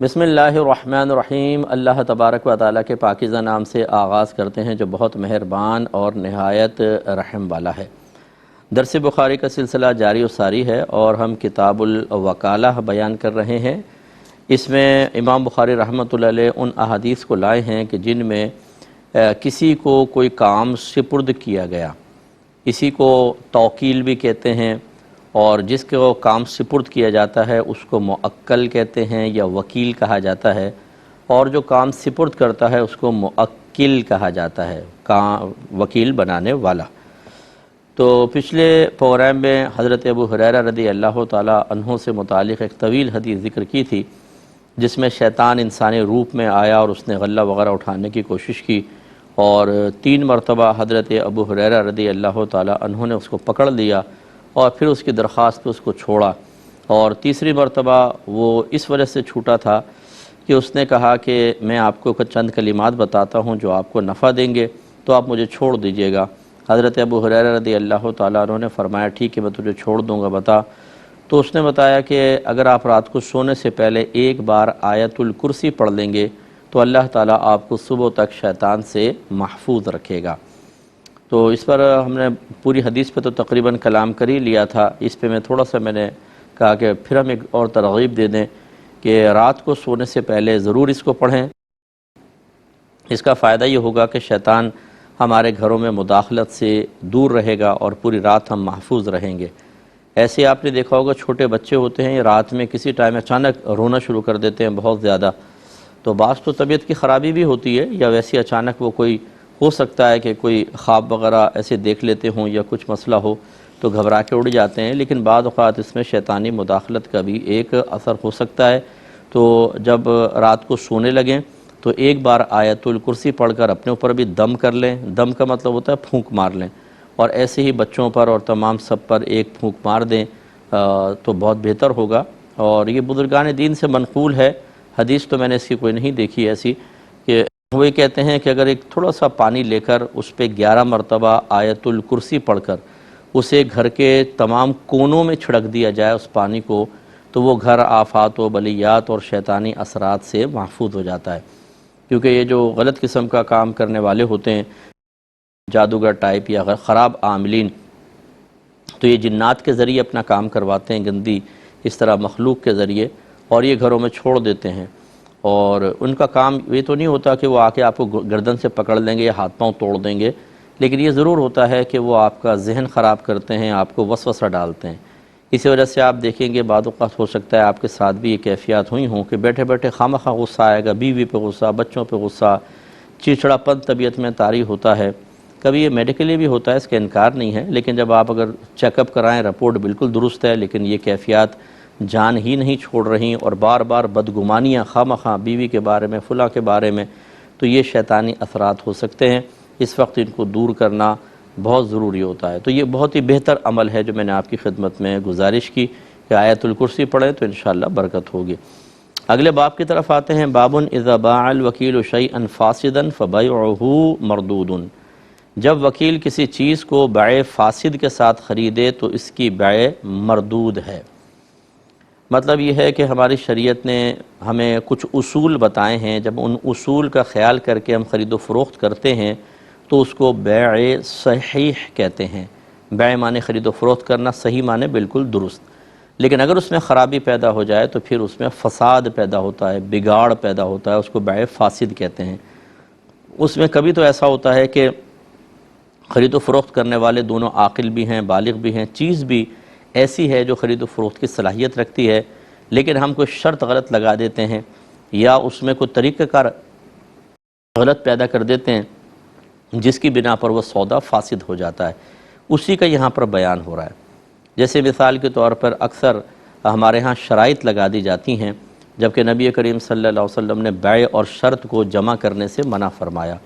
بسم اللہ الرحمن الرحیم۔ اللہ تبارک و تعالیٰ کے پاکیزہ نام سے آغاز کرتے ہیں جو بہت مہربان اور نہایت رحم والا ہے۔ درس بخاری کا سلسلہ جاری و ساری ہے اور ہم کتاب الوکالہ بیان کر رہے ہیں۔ اس میں امام بخاری رحمۃ اللہ علیہ ان احادیث کو لائے ہیں کہ جن میں کسی کو کوئی کام سپرد کیا گیا، اسی کو توکیل بھی کہتے ہیں، اور جس کو کام سپرد کیا جاتا ہے اس کو موکل کہتے ہیں یا وکیل کہا جاتا ہے، اور جو کام سپرد کرتا ہے اس کو موکل کہا جاتا ہے، وکیل بنانے والا۔ تو پچھلے پروگرام میں حضرت ابو ہریرہ رضی اللہ تعالیٰ عنہ سے متعلق ایک طویل حدیث ذکر کی تھی، جس میں شیطان انسانی روپ میں آیا اور اس نے غلہ وغیرہ اٹھانے کی کوشش کی، اور 3 مرتبہ حضرت ابو ہریرہ رضی اللہ تعالیٰ عنہ نے اس کو پکڑ لیا اور پھر اس کی درخواست پہ اس کو چھوڑا، اور تیسری مرتبہ وہ اس وجہ سے چھوٹا تھا کہ اس نے کہا کہ میں آپ کو چند کلمات بتاتا ہوں جو آپ کو نفع دیں گے، تو آپ مجھے چھوڑ دیجیے گا۔ حضرت ابو ہریرہ رضی اللہ تعالیٰ عنہ نے فرمایا ٹھیک ہے میں تجھے چھوڑ دوں گا، بتا۔ تو اس نے بتایا کہ اگر آپ رات کو سونے سے پہلے ایک بار آیت الکرسی پڑھ لیں گے تو اللہ تعالیٰ آپ کو صبح تک شیطان سے محفوظ رکھے گا۔ تو اس پر ہم نے پوری حدیث پہ تو تقریباً کلام کر ہی لیا تھا، اس پہ میں تھوڑا سا میں نے کہا کہ پھر ہم ایک اور ترغیب دے دیں کہ رات کو سونے سے پہلے ضرور اس کو پڑھیں۔ اس کا فائدہ یہ ہوگا کہ شیطان ہمارے گھروں میں مداخلت سے دور رہے گا اور پوری رات ہم محفوظ رہیں گے۔ ایسے آپ نے دیکھا ہوگا چھوٹے بچے ہوتے ہیں، رات میں کسی ٹائم اچانک رونا شروع کر دیتے ہیں بہت زیادہ، تو بعض تو طبیعت کی خرابی بھی ہوتی ہے، یا ویسے اچانک وہ کوئی ہو سکتا ہے کہ کوئی خواب وغیرہ ایسے دیکھ لیتے ہوں یا کچھ مسئلہ ہو تو گھبرا کے اڑ جاتے ہیں، لیکن بعض اوقات اس میں شیطانی مداخلت کا بھی ایک اثر ہو سکتا ہے۔ تو جب رات کو سونے لگیں تو ایک بار آیت الکرسی پڑھ کر اپنے اوپر بھی دم کر لیں، دم کا مطلب ہوتا ہے پھونک مار لیں، اور ایسے ہی بچوں پر اور تمام سب پر ایک پھونک مار دیں تو بہت بہتر ہوگا۔ اور یہ بزرگان دین سے منقول ہے، حدیث تو میں نے اس کی کوئی نہیں دیکھی ایسی، کہ وہ یہ کہتے ہیں کہ اگر ایک تھوڑا سا پانی لے کر اس پہ 11 مرتبہ آیت الکرسی پڑھ کر اسے گھر کے تمام کونوں میں چھڑک دیا جائے اس پانی کو، تو وہ گھر آفات و بلیات اور شیطانی اثرات سے محفوظ ہو جاتا ہے۔ کیونکہ یہ جو غلط قسم کا کام کرنے والے ہوتے ہیں، جادوگر ٹائپ یا خراب عاملین، تو یہ جنات کے ذریعے اپنا کام کرواتے ہیں، گندی اس طرح مخلوق کے ذریعے، اور یہ گھروں میں چھوڑ دیتے ہیں، اور ان کا کام یہ تو نہیں ہوتا کہ وہ آ کے آپ کو گردن سے پکڑ لیں گے یا ہاتھ پاؤں توڑ دیں گے، لیکن یہ ضرور ہوتا ہے کہ وہ آپ کا ذہن خراب کرتے ہیں، آپ کو وسوسہ ڈالتے ہیں۔ اسی وجہ سے آپ دیکھیں گے بعض اوقات ہو سکتا ہے آپ کے ساتھ بھی یہ کیفیات ہوئی ہوں کہ بیٹھے بیٹھے خواہ غصہ آئے گا، بیوی پہ غصہ، بچوں پہ غصہ، چڑچڑا پن طبیعت میں طاری ہوتا ہے۔ کبھی یہ میڈیکلی بھی ہوتا ہے، اس کا انکار نہیں ہے، لیکن جب آپ اگر چیک اپ کرائیں رپورٹ بالکل درست ہے لیکن یہ کیفیات جان ہی نہیں چھوڑ رہی اور بار بار بدگمانیاں خواہ بیوی کے بارے میں، فلاں کے بارے میں، تو یہ شیطانی اثرات ہو سکتے ہیں۔ اس وقت ان کو دور کرنا بہت ضروری ہوتا ہے۔ تو یہ بہت ہی بہتر عمل ہے جو میں نے آپ کی خدمت میں گزارش کی کہ آیت الکرسی پڑھیں تو انشاءاللہ برکت ہوگی۔ اگلے باب کی طرف آتے ہیں۔ باب اذا باع الوکیل شیئا فاسدا فبیعہ مردود۔ جب وکیل کسی چیز کو بیع فاسد کے ساتھ خریدے تو اس کی بیع مردود ہے۔ مطلب یہ ہے کہ ہماری شریعت نے ہمیں کچھ اصول بتائے ہیں، جب ان اصول کا خیال کر کے ہم خرید و فروخت کرتے ہیں تو اس کو بیع صحیح کہتے ہیں۔ بیع معنی خرید و فروخت کرنا، صحیح معنی بالکل درست، لیکن اگر اس میں خرابی پیدا ہو جائے تو پھر اس میں فساد پیدا ہوتا ہے، بگاڑ پیدا ہوتا ہے، اس کو بیع فاسد کہتے ہیں۔ اس میں کبھی تو ایسا ہوتا ہے کہ خرید و فروخت کرنے والے دونوں عاقل بھی ہیں، بالغ بھی ہیں، چیز بھی ایسی ہے جو خرید و فروخت کی صلاحیت رکھتی ہے، لیکن ہم کوئی شرط غلط لگا دیتے ہیں یا اس میں کوئی طریقہ کار غلط پیدا کر دیتے ہیں جس کی بنا پر وہ سودا فاسد ہو جاتا ہے۔ اسی کا یہاں پر بیان ہو رہا ہے۔ جیسے مثال کے طور پر اکثر ہمارے ہاں شرائط لگا دی جاتی ہیں، جبکہ نبی کریم صلی اللہ علیہ وسلم نے بیع اور شرط کو جمع کرنے سے منع فرمایا۔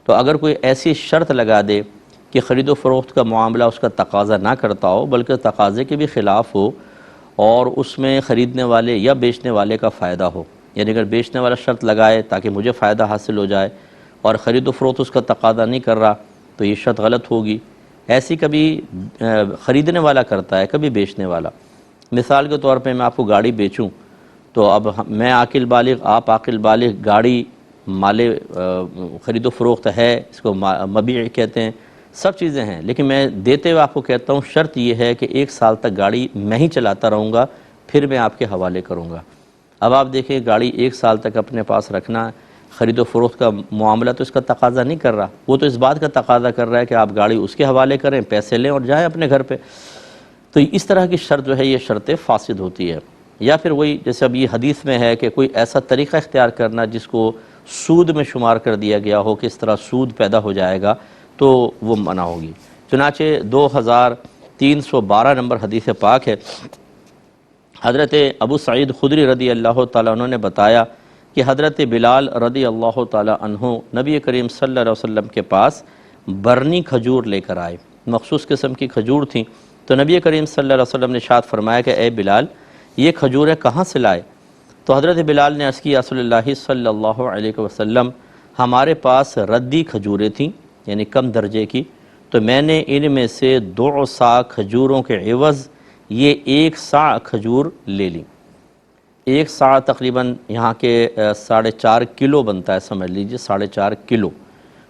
تو اگر کوئی ایسی شرط لگا دے کہ خرید و فروخت کا معاملہ اس کا تقاضا نہ کرتا ہو بلکہ تقاضے کے بھی خلاف ہو، اور اس میں خریدنے والے یا بیچنے والے کا فائدہ ہو، یعنی اگر بیچنے والا شرط لگائے تاکہ مجھے فائدہ حاصل ہو جائے اور خرید و فروخت اس کا تقاضا نہیں کر رہا تو یہ شرط غلط ہوگی۔ ایسی کبھی خریدنے والا کرتا ہے، کبھی بیچنے والا۔ مثال کے طور پہ میں آپ کو گاڑی بیچوں تو اب میں عاقل بالغ، آپ عاقل بالغ، گاڑی مال خرید و فروخت ہے، اس کو مبیع کہتے ہیں، سب چیزیں ہیں، لیکن میں دیتے ہوئے آپ کو کہتا ہوں شرط یہ ہے کہ 1 سال تک گاڑی میں ہی چلاتا رہوں گا، پھر میں آپ کے حوالے کروں گا۔ اب آپ دیکھیں گاڑی 1 سال تک اپنے پاس رکھنا، خرید و فروخت کا معاملہ تو اس کا تقاضا نہیں کر رہا، وہ تو اس بات کا تقاضا کر رہا ہے کہ آپ گاڑی اس کے حوالے کریں، پیسے لیں اور جائیں اپنے گھر پہ۔ تو اس طرح کی شرط جو ہے یہ شرط فاسد ہوتی ہے۔ یا پھر وہی جیسے اب یہ حدیث میں ہے کہ کوئی ایسا طریقہ اختیار کرنا جس کو سود میں شمار کر دیا گیا ہو کہ اس طرح سود پیدا ہو جائے گا، تو وہ منع ہوگی۔ چنانچہ 2312 نمبر حدیث پاک ہے، حضرت ابو سعید خدری رضی اللہ تعالیٰ عنہ نے بتایا کہ حضرت بلال رضی اللہ تعالیٰ عنہ نبی کریم صلی اللہ علیہ وسلم کے پاس برنی کھجور لے کر آئے، مخصوص قسم کی کھجور تھیں، تو نبی کریم صلی اللہ علیہ وسلم نے ارشاد فرمایا کہ اے بلال یہ کھجوریں کہاں سے لائے؟ تو حضرت بلال نے عرض کی یا رسول اللہ صلی اللہ علیہ وسلم ہمارے پاس ردی کھجوریں تھیں، یعنی کم درجے کی، تو میں نے ان میں سے 2 صاع کھجوروں کے عوض یہ 1 صاع کھجور لے لی۔ 1 صاع تقریباً یہاں کے 4.5 کلو بنتا ہے، سمجھ لیجئے 4.5 کلو۔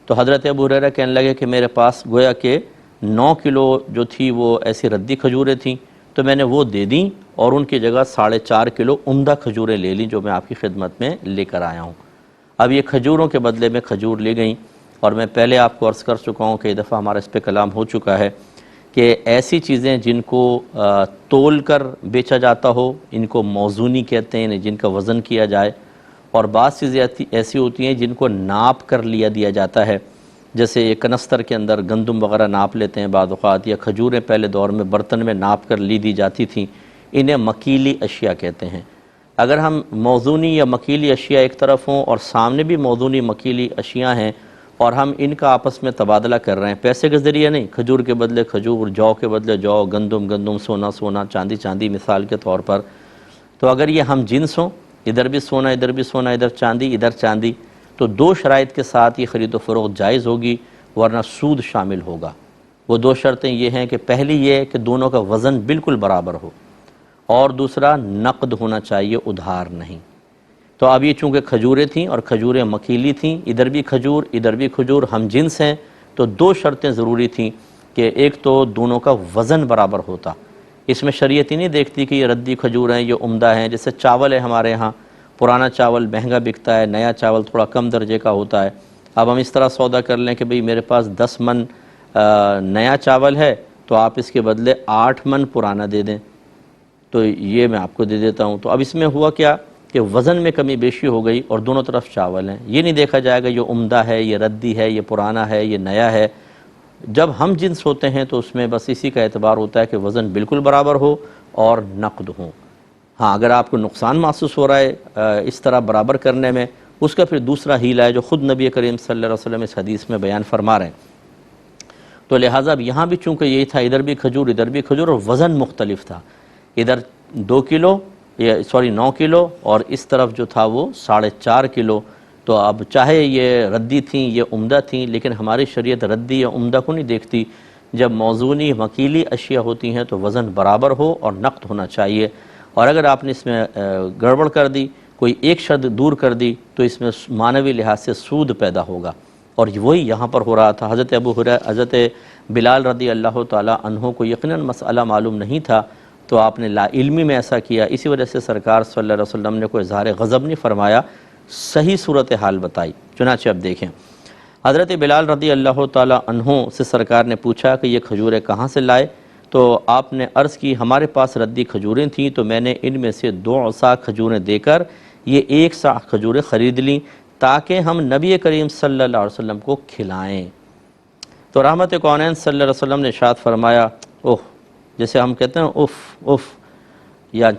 تو حضرت ابو ہریرہ کہنے لگے کہ میرے پاس گویا کہ 9 کلو جو تھی وہ ایسی ردی کھجوریں تھیں، تو میں نے وہ دے دیں اور ان کی جگہ 4.5 کلو عمدہ کھجوریں لے لیں جو میں آپ کی خدمت میں لے کر آیا ہوں۔ اب یہ کھجوروں کے بدلے میں کھجور لی گئیں، اور میں پہلے آپ کو عرض کر چکا ہوں کہ ایک دفعہ ہمارا اس پہ کلام ہو چکا ہے کہ ایسی چیزیں جن کو تول کر بیچا جاتا ہو ان کو موزونی کہتے ہیں، جن کا وزن کیا جائے، اور بعض چیزیں ایسی ہوتی ہیں جن کو ناپ کر دیا جاتا ہے، جیسے یہ کنستر کے اندر گندم وغیرہ ناپ لیتے ہیں بعض اوقات، یا کھجوریں پہلے دور میں برتن میں ناپ کر دی جاتی تھیں، انہیں مکیلی اشیاء کہتے ہیں۔ اگر ہم موزونی یا مکیلی اشیاء ایک طرف ہوں اور سامنے بھی موزونی مکیلی اشیاء ہیں اور ہم ان کا آپس میں تبادلہ کر رہے ہیں پیسے کے ذریعے نہیں، کھجور کے بدلے کھجور، جو کے بدلے جو، گندم سونا سونا، چاندی مثال کے طور پر، تو اگر یہ ہم جنس ہوں، ادھر بھی سونا ادھر بھی سونا، ادھر چاندی، تو 2 شرائط کے ساتھ یہ خرید و فروخت جائز ہوگی، ورنہ سود شامل ہوگا۔ وہ 2 شرطیں یہ ہیں کہ پہلی یہ ہے کہ دونوں کا وزن بالکل برابر ہو، اور دوسرا نقد ہونا چاہیے، ادھار نہیں۔ تو اب یہ چونکہ کھجوریں تھیں اور کھجوریں مکیلی تھیں، ادھر بھی کھجور ہم جنس ہیں، تو 2 شرطیں ضروری تھیں کہ ایک تو دونوں کا وزن برابر ہوتا۔ اس میں شریعت ہی نہیں دیکھتی کہ یہ ردی کھجور ہیں، یہ عمدہ ہیں، جیسے چاول ہے ہمارے ہاں، پرانا چاول مہنگا بکتا ہے، نیا چاول تھوڑا کم درجے کا ہوتا ہے۔ اب ہم اس طرح سودا کر لیں کہ بھئی میرے پاس 10 من نیا چاول ہے، تو آپ اس کے بدلے 8 من پرانا دے دیں، تو یہ میں آپ کو دے دیتا ہوں۔ تو اب اس میں ہوا کیا کہ وزن میں کمی بیشی ہو گئی اور دونوں طرف چاول ہیں، یہ نہیں دیکھا جائے گا یہ عمدہ ہے، یہ ردی ہے، یہ پرانا ہے، یہ نیا ہے۔ جب ہم جنس ہوتے ہیں تو اس میں بس اسی کا اعتبار ہوتا ہے کہ وزن بالکل برابر ہو اور نقد ہو۔ ہاں اگر آپ کو نقصان محسوس ہو رہا ہے اس طرح برابر کرنے میں، اس کا پھر دوسرا ہیلہ ہے جو خود نبی کریم صلی اللہ علیہ وسلم اس حدیث میں بیان فرما رہے ہیں۔ تو لہٰذا اب یہاں بھی چونکہ یہی تھا، ادھر بھی کھجور ادھر بھی کھجور، اور وزن مختلف تھا، ادھر 9 کلو اور اس طرف جو تھا وہ 4.5 کلو۔ تو اب چاہے یہ ردی تھیں یہ عمدہ تھیں، لیکن ہماری شریعت ردی یا عمدہ کو نہیں دیکھتی، جب موزونی مکیلی اشیاء ہوتی ہیں تو وزن برابر ہو اور نقد ہونا چاہیے، اور اگر آپ نے اس میں گڑبڑ کر دی، کوئی ایک شرط دور کر دی، تو اس میں معنوی لحاظ سے سود پیدا ہوگا، اور وہی یہاں پر ہو رہا تھا۔ حضرت بلال رضی اللہ تعالیٰ عنہ کو یقیناً مسئلہ معلوم نہیں تھا، تو آپ نے لا علمی میں ایسا کیا، اسی وجہ سے سرکار صلی اللہ علیہ وسلم نے کوئی اظہار غضب نہیں فرمایا، صحیح صورتحال بتائی۔ چنانچہ اب دیکھیں، حضرت بلال رضی اللہ تعالیٰ عنہ سے سرکار نے پوچھا کہ یہ کھجوریں کہاں سے لائے؟ تو آپ نے عرض کی ہمارے پاس ردی کھجوریں تھیں، تو میں نے ان میں سے 2 صاع کھجوریں دے کر یہ 1 صاع کھجوریں خرید لیں تاکہ ہم نبی کریم صلی اللہ علیہ وسلم کو کھلائیں۔ تو رحمت کونین صلی اللہ علیہ وسلم نے ارشاد فرمایا، اوہ، جیسے ہم کہتے ہیں اف اف، یا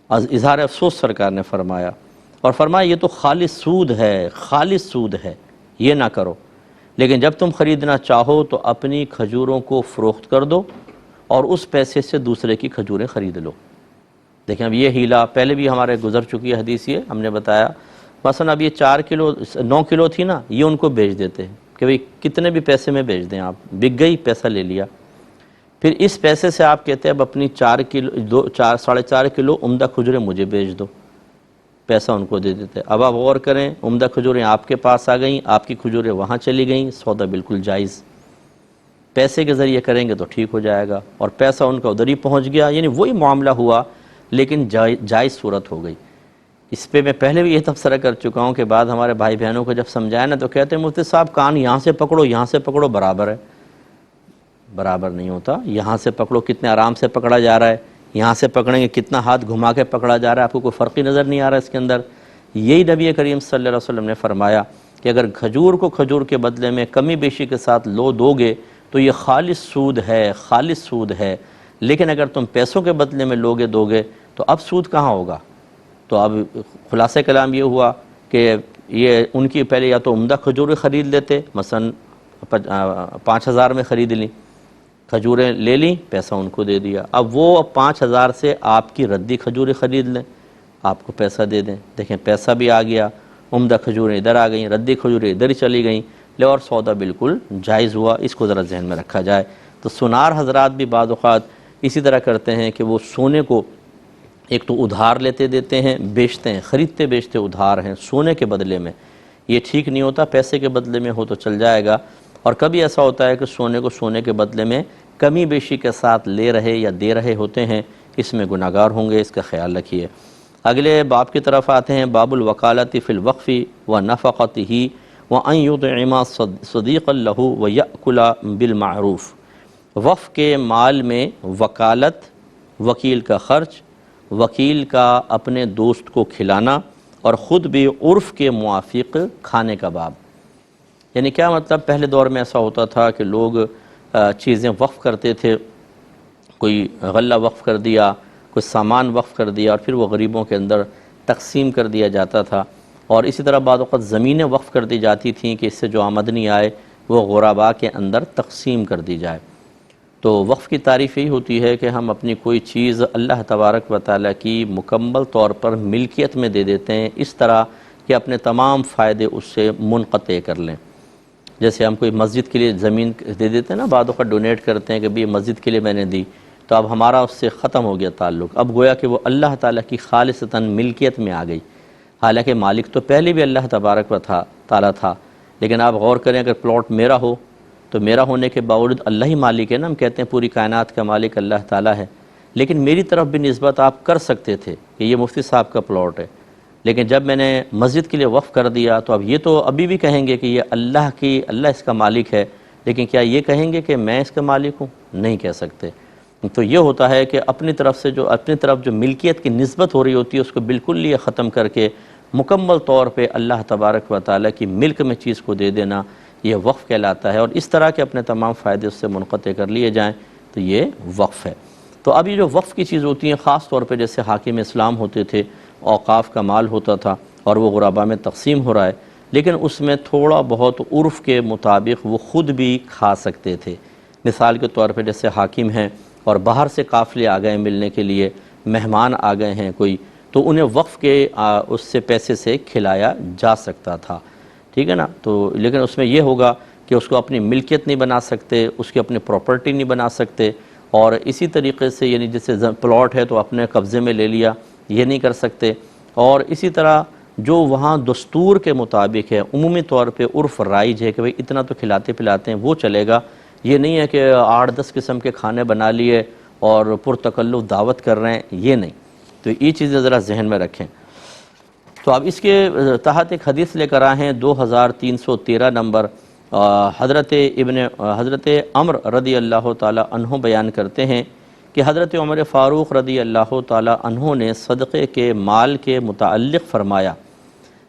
اظہار افسوس سرکار نے فرمایا، اور فرمایا یہ تو خالص سود ہے، یہ نہ کرو، لیکن جب تم خریدنا چاہو تو اپنی کھجوروں کو فروخت کر دو اور اس پیسے سے دوسرے کی کھجوریں خرید لو۔ دیکھیں اب یہ ہیلہ پہلے بھی ہمارے گزر چکی ہے حدیث، یہ ہم نے بتایا، مثلا اب یہ 9 کلو تھی نا، یہ ان کو بیچ دیتے ہیں کہ بھئی کتنے بھی پیسے میں بیچ دیں، آپ بک گئی، پیسہ لے لیا، پھر اس پیسے سے آپ کہتے ہیں اب اپنی 4.5 کلو عمدہ کھجوریں مجھے بیچ دو، پیسہ ان کو دے دیتے۔ اب آپ غور کریں، عمدہ کھجوریں آپ کے پاس آ گئیں، آپ کی کھجوریں وہاں چلی گئیں، سودا بالکل جائز، پیسے کے ذریعے کریں گے تو ٹھیک ہو جائے گا، اور پیسہ ان کا ادھر ہی پہنچ گیا، یعنی وہی معاملہ ہوا لیکن جائز صورت ہو گئی۔ اس پہ میں پہلے بھی یہ تبصرہ کر چکا ہوں کہ بعد ہمارے بھائی بہنوں کو جب سمجھایا نا تو کہتے ہیں مفتی صاحب کان یہاں سے پکڑو یہاں سے پکڑو برابر ہے، برابر نہیں ہوتا، یہاں سے پکڑو کتنے آرام سے پکڑا جا رہا ہے، یہاں سے پکڑیں گے کتنا ہاتھ گھما کے پکڑا جا رہا ہے، آپ کو کوئی فرق ہی نظر نہیں آ رہا ہے اس کے اندر۔ یہی نبی کریم صلی اللہ علیہ وسلم نے فرمایا کہ اگر کھجور کو کھجور کے بدلے میں کمی بیشی کے ساتھ لو دو گے تو یہ خالص سود ہے، خالص سود ہے، لیکن اگر تم پیسوں کے بدلے میں لوگے دو گے تو اب سود کہاں ہوگا؟ تو اب خلاصہ کلام یہ ہوا کہ یہ ان کی پہلے یا تو عمدہ کھجوریں خرید لیتے، مثلا 5,000 میں خرید لیں، کھجوریں لے لیں، پیسہ ان کو دے دیا، اب وہ 5,000 سے آپ کی ردی کھجوریں خرید لیں، آپ کو پیسہ دے دیں، دیکھیں پیسہ بھی آ گیا، عمدہ کھجوریں ادھر آ گئیں، ردی کھجوریں ادھر ہی چلی گئیں، لے اور سودا بالکل جائز ہوا۔ اس کو ذرا ذہن میں رکھا جائے۔ تو سونار حضرات بھی بعض اوقات اسی طرح کرتے ہیں کہ وہ سونے کو ایک تو ادھار لیتے دیتے ہیں، بیچتے ہیں، خریدتے بیچتے ادھار ہیں سونے کے بدلے میں، یہ ٹھیک نہیں ہوتا، پیسے کے بدلے میں ہو تو چل جائے گا۔ اور کبھی ایسا ہوتا ہے کہ سونے کو سونے کے بدلے میں کمی بیشی کے ساتھ لے رہے یا دے رہے ہوتے ہیں، اس میں گناہگار ہوں گے، اس کا خیال رکھیے۔ اگلے باب کی طرف آتے ہیں، باب الوکالۃ فی الوقف ونفقتہ وان یطعم صدیقا لہ ویأکل بالمعروف۔ وقف کے مال میں وکالت، وکیل کا خرچ، وکیل کا اپنے دوست کو کھلانا، اور خود بھی عرف کے موافق کھانے کا باب۔ یعنی کیا مطلب؟ پہلے دور میں ایسا ہوتا تھا کہ لوگ چیزیں وقف کرتے تھے، کوئی غلہ وقف کر دیا، کوئی سامان وقف کر دیا، اور پھر وہ غریبوں کے اندر تقسیم کر دیا جاتا تھا، اور اسی طرح بعض اوقات زمینیں وقف کر دی جاتی تھیں کہ اس سے جو آمدنی آئے وہ غرباء کے اندر تقسیم کر دی جائے۔ تو وقف کی تعریف یہی ہوتی ہے کہ ہم اپنی کوئی چیز اللہ تبارک و تعالیٰ کی مکمل طور پر ملکیت میں دے دیتے ہیں، اس طرح کہ اپنے تمام فائدے اس سے منقطع کر لیں۔ جیسے ہم کوئی مسجد کے لیے زمین دے دیتے ہیں نا، بعض اوقات ڈونیٹ کرتے ہیں کہ بھی مسجد کے لیے میں نے دی، تو اب ہمارا اس سے ختم ہو گیا تعلق، اب گویا کہ وہ اللہ تعالیٰ کی خالصتاً ملکیت میں آ گئی، حالانکہ مالک تو پہلے بھی اللہ تبارک و تعالیٰ تھا۔ لیکن آپ غور کریں، اگر پلاٹ میرا ہو تو میرا ہونے کے باوجود اللہ ہی مالک ہے نا، ہم کہتے ہیں پوری کائنات کا مالک اللہ تعالیٰ ہے، لیکن میری طرف بھی نسبت آپ کر سکتے تھے کہ یہ مفتی صاحب کا پلاٹ ہے، لیکن جب میں نے مسجد کے لیے وقف کر دیا تو اب یہ تو ابھی بھی کہیں گے کہ یہ اللہ اس کا مالک ہے، لیکن کیا یہ کہیں گے کہ میں اس کا مالک ہوں؟ نہیں کہہ سکتے۔ تو یہ ہوتا ہے کہ اپنی طرف جو ملکیت کی نسبت ہو رہی ہوتی ہے اس کو بالکل یہ ختم کر کے مکمل طور پہ اللہ تبارک و تعالیٰ کی ملک میں چیز کو دے دینا، یہ وقف کہلاتا ہے، اور اس طرح کے اپنے تمام فائدے اس سے منقطع کر لیے جائیں تو یہ وقف ہے۔ تو اب یہ جو وقف کی چیز ہوتی ہیں، خاص طور پہ جیسے حاکم اسلام ہوتے تھے، اوقاف کا مال ہوتا تھا اور وہ غرباء میں تقسیم ہو رہا ہے، لیکن اس میں تھوڑا بہت عرف کے مطابق وہ خود بھی کھا سکتے تھے۔ مثال کے طور پہ جیسے حاکم ہیں اور باہر سے قافلے آ گئے ملنے کے لیے، مہمان آ گئے ہیں کوئی، تو انہیں وقف کے اس سے پیسے سے کھلایا جا سکتا تھا، ٹھیک ہے نا؟ تو لیکن اس میں یہ ہوگا کہ اس کو اپنی ملکیت نہیں بنا سکتے، اس کی اپنی پراپرٹی نہیں بنا سکتے، اور اسی طریقے سے یعنی جیسے پلاٹ ہے تو اپنے قبضے میں لے لیا، یہ نہیں کر سکتے، اور اسی طرح جو وہاں دستور کے مطابق ہے، عمومی طور پہ عرف رائج ہے کہ بھئی اتنا تو کھلاتے پلاتے ہیں، وہ چلے گا، یہ نہیں ہے کہ 8-10 قسم کے کھانے بنا لیے اور پرتکلف دعوت کر رہے ہیں، یہ نہیں۔ تو یہ چیزیں ذرا ذہن میں رکھیں۔ تو اب اس کے تحت ایک حدیث لے کر آئے ہیں 2313 نمبر، حضرت عمر رضی اللہ تعالی عنہ بیان کرتے ہیں کہ حضرت عمر فاروق رضی اللہ تعالی عنہ نے صدقے کے مال کے متعلق فرمایا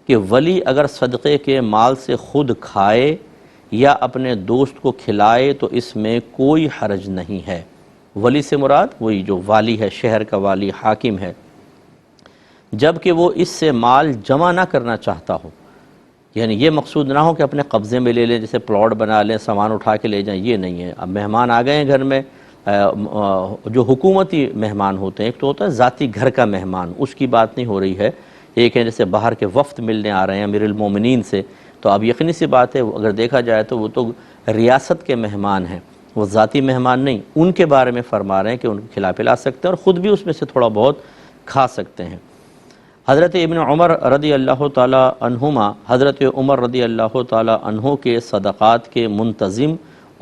کہ ولی اگر صدقے کے مال سے خود کھائے یا اپنے دوست کو کھلائے تو اس میں کوئی حرج نہیں ہے۔ ولی سے مراد وہی جو والی ہے، شہر کا والی، حاکم ہے، جبکہ وہ اس سے مال جمع نہ کرنا چاہتا ہو، یعنی یہ مقصود نہ ہو کہ اپنے قبضے میں لے لیں، جیسے پلاٹ بنا لیں، سامان اٹھا کے لے جائیں، یہ نہیں ہے۔ اب مہمان آ گئے ہیں گھر میں، جو حکومتی مہمان ہوتے ہیں، ایک تو ہوتا ہے ذاتی گھر کا مہمان، اس کی بات نہیں ہو رہی ہے، ایک ہے جیسے باہر کے وفد ملنے آ رہے ہیں امیر المومنین سے، تو اب یقینی سی بات ہے اگر دیکھا جائے تو وہ تو ریاست کے مہمان ہیں، وہ ذاتی مہمان نہیں، ان کے بارے میں فرما رہے ہیں کہ ان کو کھلا پلا سکتے ہیں اور خود بھی اس میں سے تھوڑا بہت کھا سکتے ہیں۔ حضرت ابن عمر رضی اللہ تعالی عنہما حضرت عمر رضی اللہ تعالی عنہ کے صدقات کے منتظم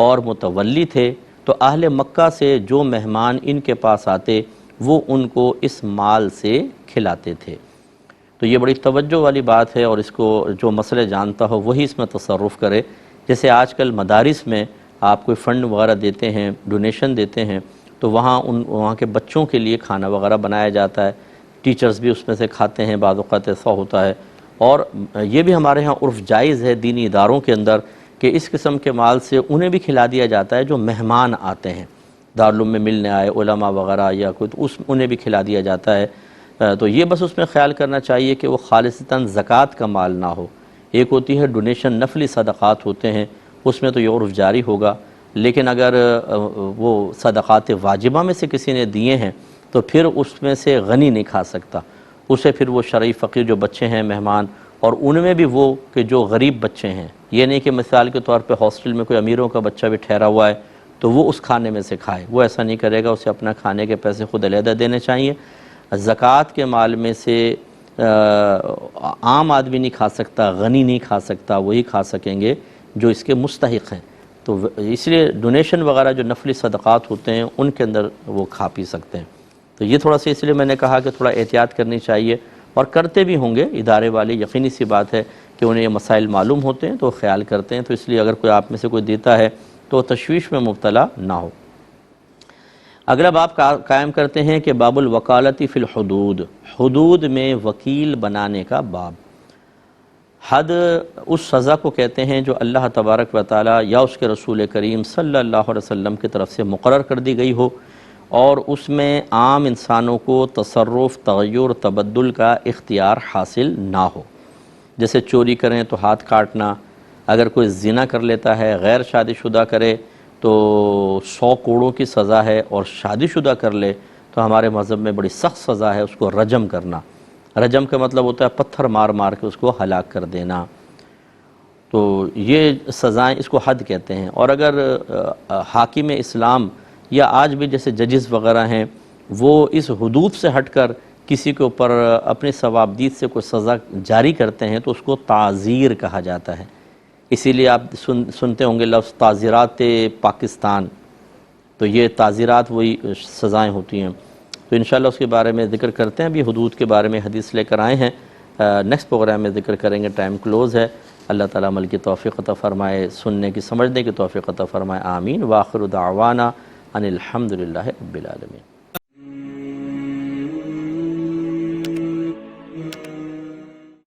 اور متولی تھے، تو اہل مکہ سے جو مہمان ان کے پاس آتے وہ ان کو اس مال سے کھلاتے تھے۔ تو یہ بڑی توجہ والی بات ہے، اور اس کو جو مسئلے جانتا ہو وہی اس میں تصرف کرے۔ جیسے آج کل مدارس میں آپ کوئی فنڈ وغیرہ دیتے ہیں، ڈونیشن دیتے ہیں، تو وہاں کے بچوں کے لیے کھانا وغیرہ بنایا جاتا ہے، ٹیچرز بھی اس میں سے کھاتے ہیں، بعض اوقات ایسا ہوتا ہے۔ اور یہ بھی ہمارے ہاں عرف جائز ہے دینی اداروں کے اندر کہ اس قسم کے مال سے انہیں بھی کھلا دیا جاتا ہے جو مہمان آتے ہیں، دارالعلوم میں ملنے آئے علماء وغیرہ یا کوئی، تو انہیں بھی کھلا دیا جاتا ہے۔ تو یہ بس اس میں خیال کرنا چاہیے کہ وہ خالصتاً زکوٰۃ کا مال نہ ہو۔ ایک ہوتی ہے ڈونیشن، نفلی صدقات ہوتے ہیں، اس میں تو یہ عرف جاری ہوگا، لیکن اگر وہ صدقات واجبہ میں سے کسی نے دیے ہیں تو پھر اس میں سے غنی نہیں کھا سکتا، اسے پھر وہ شرعی فقیر جو بچے ہیں مہمان، اور ان میں بھی وہ کہ جو غریب بچے ہیں، یہ نہیں کہ مثال کے طور پہ ہاسٹل میں کوئی امیروں کا بچہ بھی ٹھہرا ہوا ہے تو وہ اس کھانے میں سے کھائے، وہ ایسا نہیں کرے گا، اسے اپنا کھانے کے پیسے خود علیحدہ دینے چاہیے۔ زکوٰۃ کے مال میں سے عام آدمی نہیں کھا سکتا، غنی نہیں کھا سکتا، وہی کھا سکیں گے جو اس کے مستحق ہیں۔ تو اس لیے ڈونیشن وغیرہ جو نفلی صدقات ہوتے ہیں ان کے اندر وہ کھا پی سکتے ہیں۔ تو یہ تھوڑا سا اس لیے میں نے کہا کہ تھوڑا احتیاط کرنی چاہیے، اور کرتے بھی ہوں گے ادارے والے، یقینی سی بات ہے کہ انہیں یہ مسائل معلوم ہوتے ہیں تو خیال کرتے ہیں، تو اس لیے اگر کوئی آپ میں سے کوئی دیتا ہے تو تشویش میں مبتلا نہ ہو۔ اگلا باب قائم کرتے ہیں کہ باب الوکالتی فی الحدود، حدود میں وکیل بنانے کا باب۔ حد اس سزا کو کہتے ہیں جو اللہ تبارک و تعالی یا اس کے رسول کریم صلی اللہ علیہ وسلم کی طرف سے مقرر کر دی گئی ہو، اور اس میں عام انسانوں کو تصرف، تغیر، تبدل کا اختیار حاصل نہ ہو۔ جیسے چوری کریں تو ہاتھ کاٹنا، اگر کوئی زنا کر لیتا ہے، غیر شادی شدہ کرے تو 100 کوڑوں کی سزا ہے، اور شادی شدہ کر لے تو ہمارے مذہب میں بڑی سخت سزا ہے، اس کو رجم کرنا۔ رجم کا مطلب ہوتا ہے پتھر مار مار کے اس کو ہلاک کر دینا۔ تو یہ سزائیں، اس کو حد کہتے ہیں۔ اور اگر حاکم اسلام یا آج بھی جیسے ججز وغیرہ ہیں وہ اس حدود سے ہٹ کر کسی کے اوپر اپنی ثوابدید سے کوئی سزا جاری کرتے ہیں تو اس کو تعزیر کہا جاتا ہے۔ اسی لیے آپ سنتے ہوں گے لفظ تعزیرات پاکستان، تو یہ تعزیرات وہی سزائیں ہوتی ہیں۔ تو انشاءاللہ اس کے بارے میں ذکر کرتے ہیں، ابھی حدود کے بارے میں حدیث لے کر آئے ہیں، نیکسٹ پروگرام میں ذکر کریں گے، ٹائم کلوز ہے۔ اللہ تعالیٰ عمل کی توفیق عطا فرمائے، سننے کی سمجھنے کی توفیق عطا فرمائے، آمین۔ وآخر دعوانا ان الحمد للہ رب العالمین۔